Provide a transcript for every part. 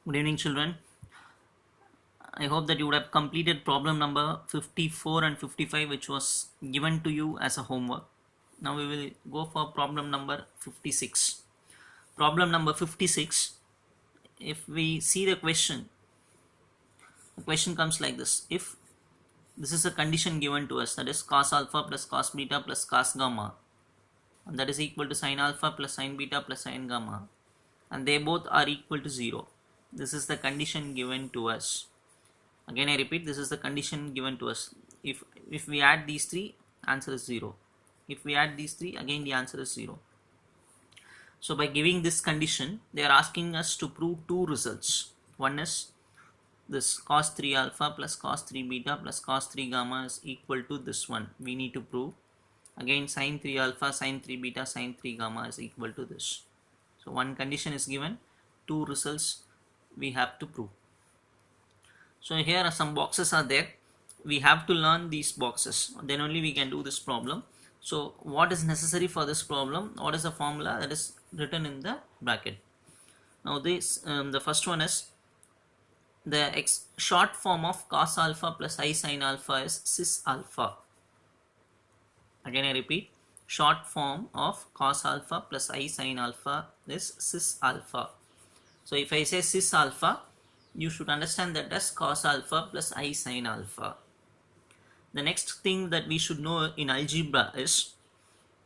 Good evening, children. I hope that you would have completed problem number 54 and 55, which was given to you as a homework. Now we will go for problem number 56. Problem number 56, if we see the question comes like this. If this is a condition given to us, that is cos alpha plus cos beta plus cos gamma, and that is equal to sin alpha plus sin beta plus sin gamma, and they both are equal to 0. This is the condition given to us. Again I repeat, this is the condition given to us. If we add these three, answer is 0. If we add these three, again the answer is 0. So by giving this condition, they are asking us to prove two results. One is this cos 3 alpha plus cos 3 beta plus cos 3 gamma is equal to this one. We need to prove. Again sin 3 alpha, sin 3 beta, sin 3 gamma is equal to this. So one condition is given, two results we have to prove. So here are some boxes are there. We have to learn these boxes, then only we can do this problem. So what is necessary for this problem? What is the formula that is written in the bracket? Now this the first one is the short form of cos alpha plus I sin alpha is cis alpha. Again I repeat, short form of cos alpha plus I sin alpha is cis alpha. So if I say cis alpha, you should understand that as cos alpha plus I sin alpha. The next thing that we should know in algebra is,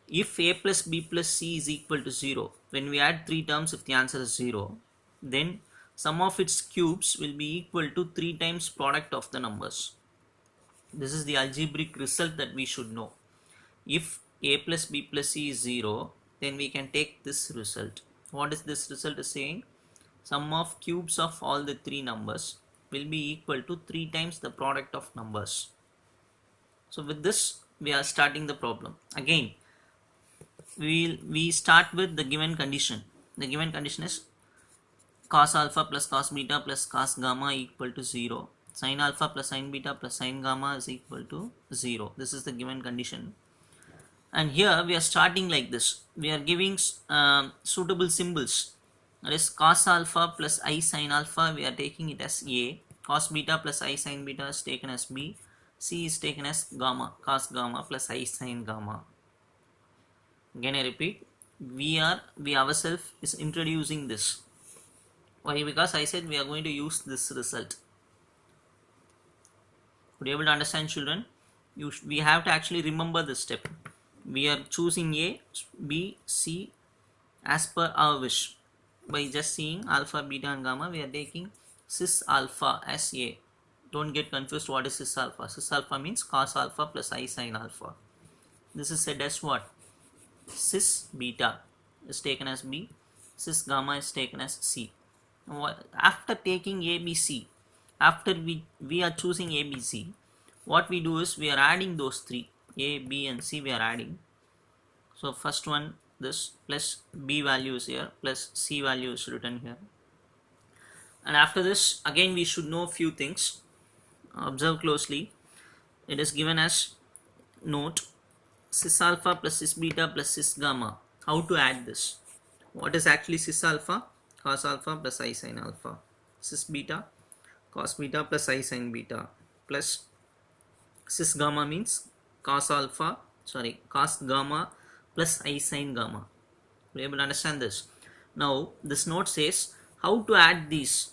if a plus b plus c is equal to 0, when we add three terms, if the answer is 0, then sum of its cubes will be equal to 3 times product of the numbers. This is the algebraic result that we should know. If a plus b plus c is 0, then we can take this result. What is this result is saying? Sum of cubes of all the three numbers will be equal to 3 times the product of numbers. So with this we are starting the problem. Again we start with the given condition. The given condition is cos alpha plus cos beta plus cos gamma equal to 0. Sin alpha plus sin beta plus sin gamma is equal to 0. This is the given condition. And here we are starting like this. We are giving suitable symbols. That is cos alpha plus I sin alpha, we are taking it as A. Cos beta plus I sin beta is taken as B. C is taken as gamma, cos gamma plus I sin gamma. Again I repeat, we ourselves is introducing this. Why? Because I said we are going to use this result. Could you able to understand, children? We have to actually remember this step. We are choosing A, B, C as per our wish. By just seeing alpha, beta and gamma, we are taking cis alpha as A. Don't get confused, what is cis alpha? Cis alpha means cos alpha plus I sin alpha. This is said as what? Cis beta is taken as B, cis gamma is taken as C. After taking A, B, C, after we are choosing A, B, C, what we do is we are adding those three, A, B and C we are adding. So first one, this plus B value is here, plus C value is written here. And after this, again we should know few things. Observe closely. It is given as note cis alpha plus cis beta plus cis gamma. How to add this? What is actually cis alpha? Cos alpha plus I sin alpha. Cis beta, cos beta plus I sin beta, plus cis gamma means cos gamma plus I sin gamma. Are you able to understand this? Now this note says how to add these.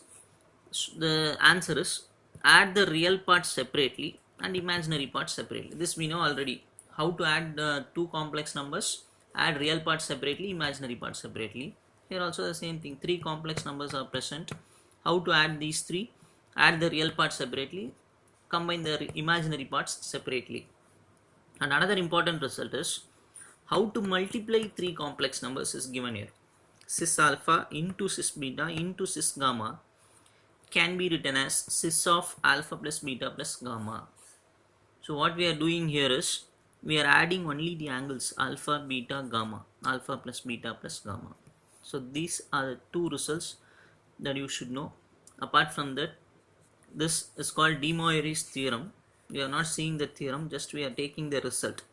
The answer is add the real parts separately and imaginary parts separately. This we know already. How to add two complex numbers, add real parts separately, imaginary parts separately. Here also the same thing, three complex numbers are present. How to add these three? Add the real parts separately, combine the imaginary parts separately. And another important result is how to multiply three complex numbers is given here. Cis alpha into cis beta into cis gamma can be written as cis of alpha plus beta plus gamma. So what we are doing here is we are adding only the angles alpha, beta, gamma, alpha plus beta plus gamma. So these are the two results that you should know. Apart from that, this is called De Moivre's theorem. We are not seeing the theorem, just we are taking the result.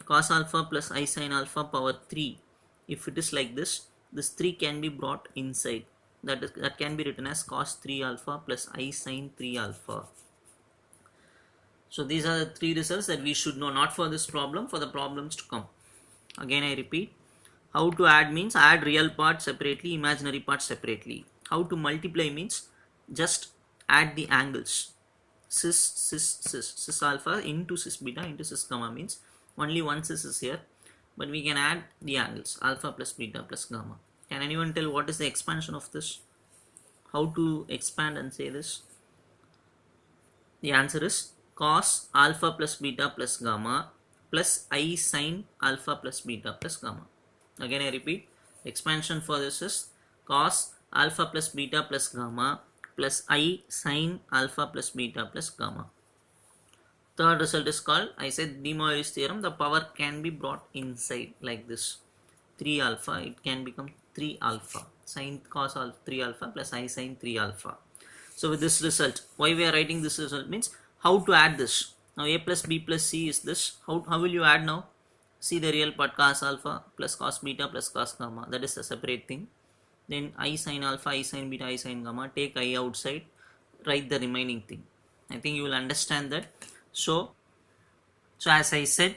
Cos alpha plus I sin alpha power 3. If it is like this 3 can be brought inside. that can be written as cos 3 alpha plus I sin 3 alpha. So these are the three results that we should know, not for this problem, for the problems to come. Again I repeat, how to add means add real part separately, imaginary part separately. How to multiply means just add the angles. Cis alpha into cis beta into cis gamma means only one cis is here, but we can add the angles alpha plus beta plus gamma. Can anyone tell what is the expansion of this? How to expand and say this? The answer is cos alpha plus beta plus gamma plus I sin alpha plus beta plus gamma. Again I repeat, expansion for this is cos alpha plus beta plus gamma plus I sin alpha plus beta plus gamma. Third result is called, I said De Moivre's theorem, the power can be brought inside like this. 3 alpha, it can become 3 alpha, sin cos 3 alpha plus I sin 3 alpha. So with this result, why we are writing this result means how to add this. Now a plus b plus c is this. How will you add now? See the real part, cos alpha plus cos beta plus cos gamma, that is a separate thing. Then I sin alpha, I sin beta, I sin gamma, take I outside, write the remaining thing. I think you will understand that. So as I said,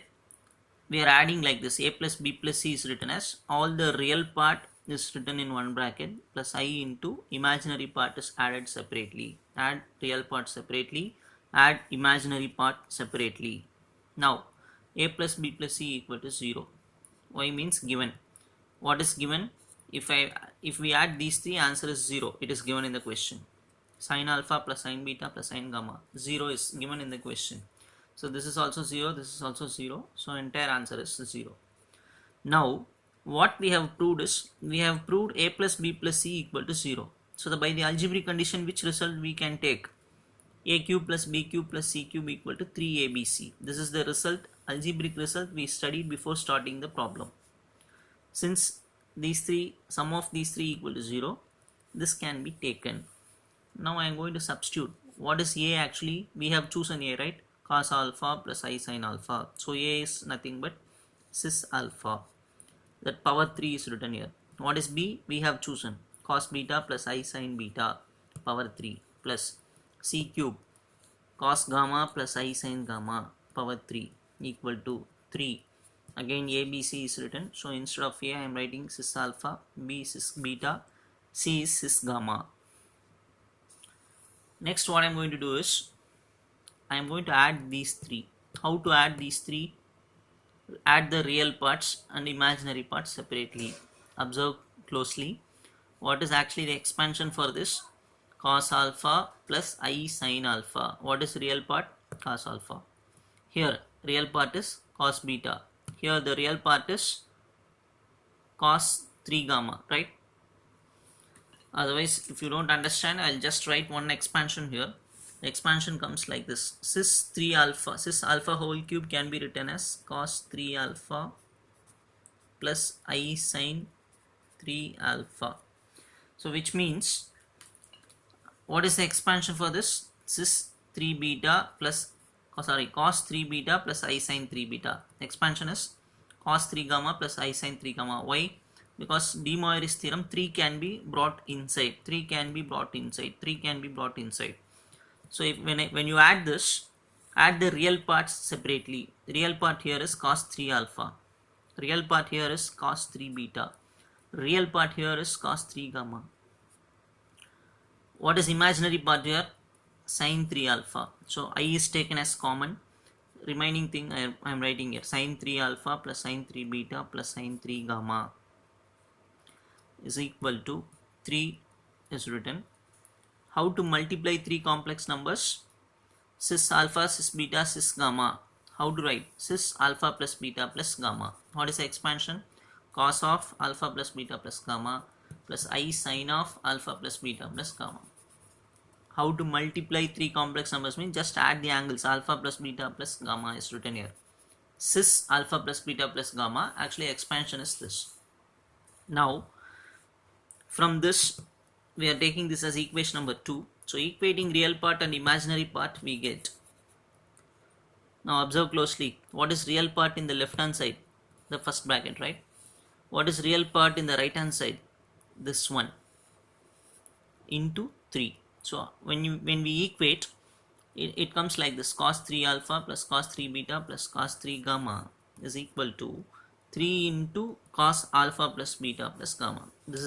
we are adding like this, a plus b plus c is written as all the real part is written in one bracket plus I into imaginary part is added separately. Add real part separately, add imaginary part separately. Now a plus b plus c equal to 0. Y means given. What is given? If we add these three, answer is 0. It is given in the question. Sin alpha plus sin beta plus sin gamma, 0 is given in the question. So this is also 0, this is also 0. So entire answer is 0. Now what we have proved is, we have proved a plus b plus c equal to 0. So by the algebraic condition, which result we can take? A cube plus b cube plus c cube equal to 3abc. This is the result, algebraic result we studied before starting the problem. Since these three, sum of these three equal to 0, this can be taken. Now I am going to substitute. What is a actually? We have chosen a, right? Cos alpha plus I sin alpha. So a is nothing but cis alpha. That power 3 is written here. What is b? We have chosen cos beta plus I sin beta power 3 plus c cube cos gamma plus I sin gamma power 3 equal to 3. Again ABC is written. So instead of a I am writing cis alpha, b cis beta, c is cis gamma. Next what I am going to do is, I am going to add these three. How to add these three? Add the real parts and imaginary parts separately. Observe closely. What is actually the expansion for this? Cos alpha plus I sin alpha. What is real part? Cos alpha. Here real part is cos beta. Here the real part is cos 3 gamma, right? Otherwise, if you don't understand, I'll just write one expansion here. The expansion comes like this. Cis 3 alpha, cis alpha whole cube can be written as cos 3 alpha plus I sin 3 alpha. So which means, what is the expansion for this? Cis 3 beta plus, cos 3 beta plus I sin 3 beta. Expansion is cos 3 gamma plus I sin 3 gamma. Why? Because De Moivre's theorem, 3 can be brought inside, 3 can be brought inside, 3 can be brought inside. So when you add this, add the real parts separately. The real part here is cos 3 alpha, real part here is cos 3 beta, real part here is cos 3 gamma. What is imaginary part here? Sin 3 alpha. So I is taken as common. Remaining thing I am writing here, sin 3 alpha plus sin 3 beta plus sin 3 gamma is equal to 3 is written. How to multiply three complex numbers? Cis alpha, cis beta, cis gamma. How to write? Cis alpha plus beta plus gamma. What is the expansion? Cos of alpha plus beta plus gamma plus I sin of alpha plus beta plus gamma. How to multiply three complex numbers means just add the angles. Alpha plus beta plus gamma is written here. Cis alpha plus beta plus gamma, actually expansion is this. Now from this we are taking this as equation number 2. So equating real part and imaginary part we get. Now observe closely. What is real part in the left hand side? The first bracket, right? What is real part in the right hand side? This one. into 3. So when we equate, it comes like this: cos 3 alpha plus cos 3 beta plus cos 3 gamma is equal to 3 into cos alpha plus beta plus gamma. This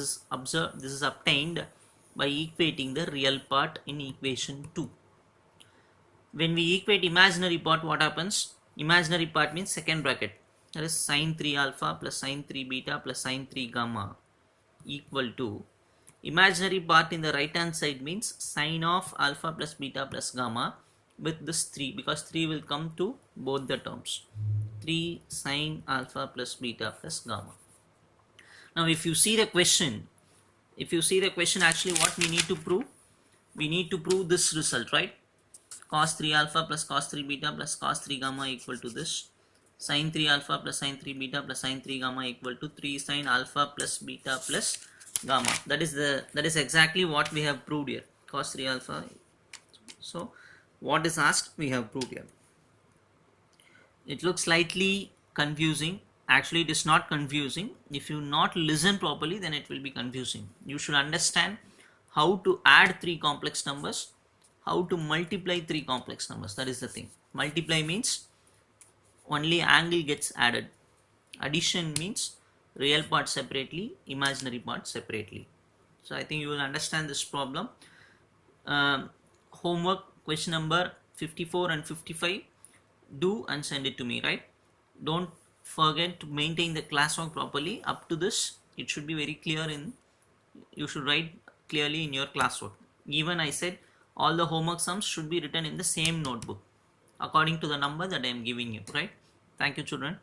is obtained by equating the real part in equation 2. When we equate imaginary part, what happens? Imaginary part means second bracket, that is sin 3 alpha plus sin 3 beta plus sin 3 gamma equal to imaginary part in the right hand side means sin of alpha plus beta plus gamma with this 3, because 3 will come to both the terms. 3 sin alpha plus beta plus gamma. Now if you see the question, actually what we need to prove? We need to prove this result, right? Cos 3 alpha plus cos 3 beta plus cos 3 gamma equal to this. Sin 3 alpha plus sin 3 beta plus sin 3 gamma equal to 3 sin alpha plus beta plus gamma. That is exactly what we have proved here. Cos 3 alpha. So what is asked, we have proved here. It looks slightly confusing. Actually it is not confusing. If you not listen properly, then it will be confusing. You should understand how to add 3 complex numbers, how to multiply 3 complex numbers. That is the thing. Multiply means only angle gets added. Addition means real part separately, imaginary part separately. So I think you will understand this problem. Homework question number 54 and 55, do and send it to me, right? Don't forget to maintain the classwork properly. Up to this, it should be very clear you should write clearly in your classwork. Even I said all the homework sums should be written in the same notebook according to the number that I am giving you, right? Thank you, children.